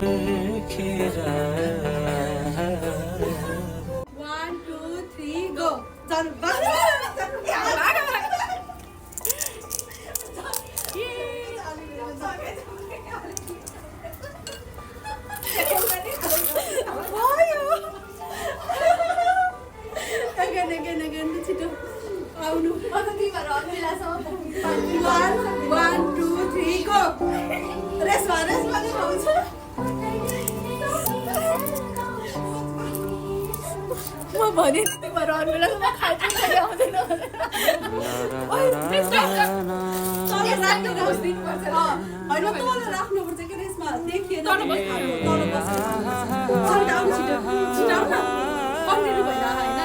पर्खेर 1 2 3 go जानु again छिटो आउनु One, 2, 3 go रेस पनि हुन्छ म भने तिमीहरू अरू बेलासम्म खाइदिनु पनि आउँदैन होइन तल राख्नुपर्छ कि रेसमा देखिएन तल बस कन्टिन्यू भइरहेको होइन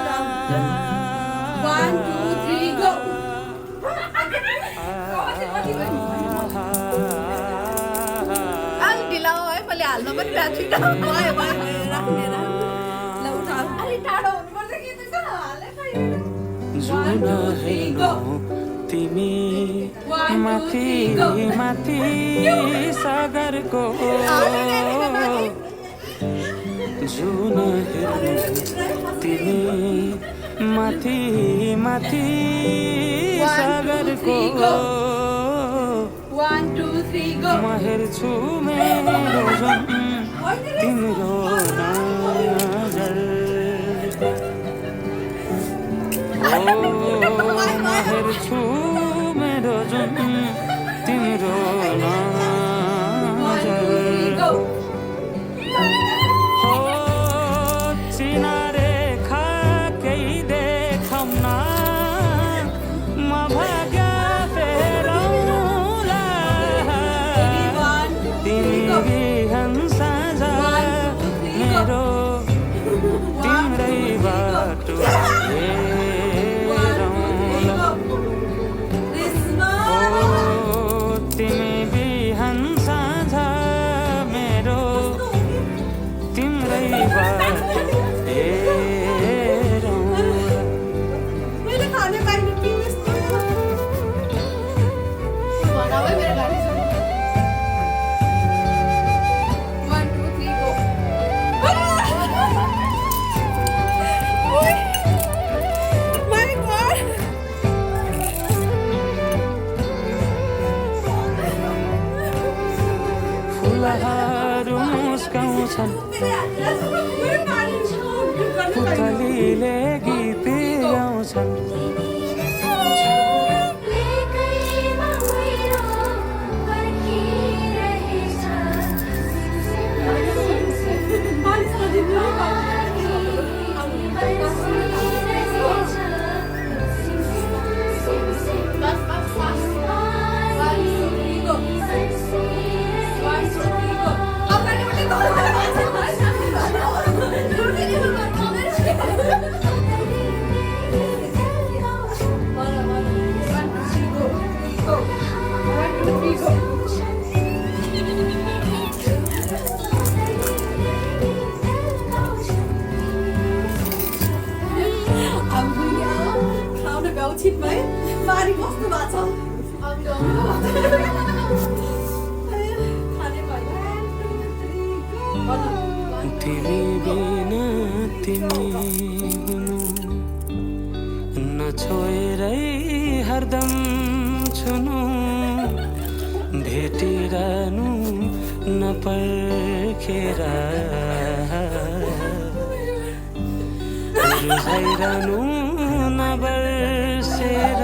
1 2 3 go आज ढिला हो है मैले हाल्न पनि भएको छुइनँ भयो राख्ने ल उठा अलि टाढो हुनुपर्छ कि त्यसो हाले जुन हेर्नु तिमी माथि माथि सागरको जुन हेर्नु तिमी माथि माथि सागरको 1 2 3 go म हेर्छु मेरो जुन तिम्रो नजर म हेर्छु मेरो जुन तिम्रो नजर चिनारेखा केही देखाउन म भाग्य फेरौँला तिमी बिहान साँझ मेरो तिम्रै बाटो हेरौँला तिमी बिहान साँझ मेरो तिम्रै बाटो हेरौँला मैले खाने पाइनु के यस्तो भनाउ है मेरो गाडी छ 1 2 3 go My God फुलहरू मुस्काउँछन् पुतलीले गीत गाउँछन् छिट भयो बारी कस्तो भएको छ तिमी बिना तिमी हुनु नछोएरै हरदम छुनु भेटिरहनु नपर्खेर रुझाइरहनु नबर्सेर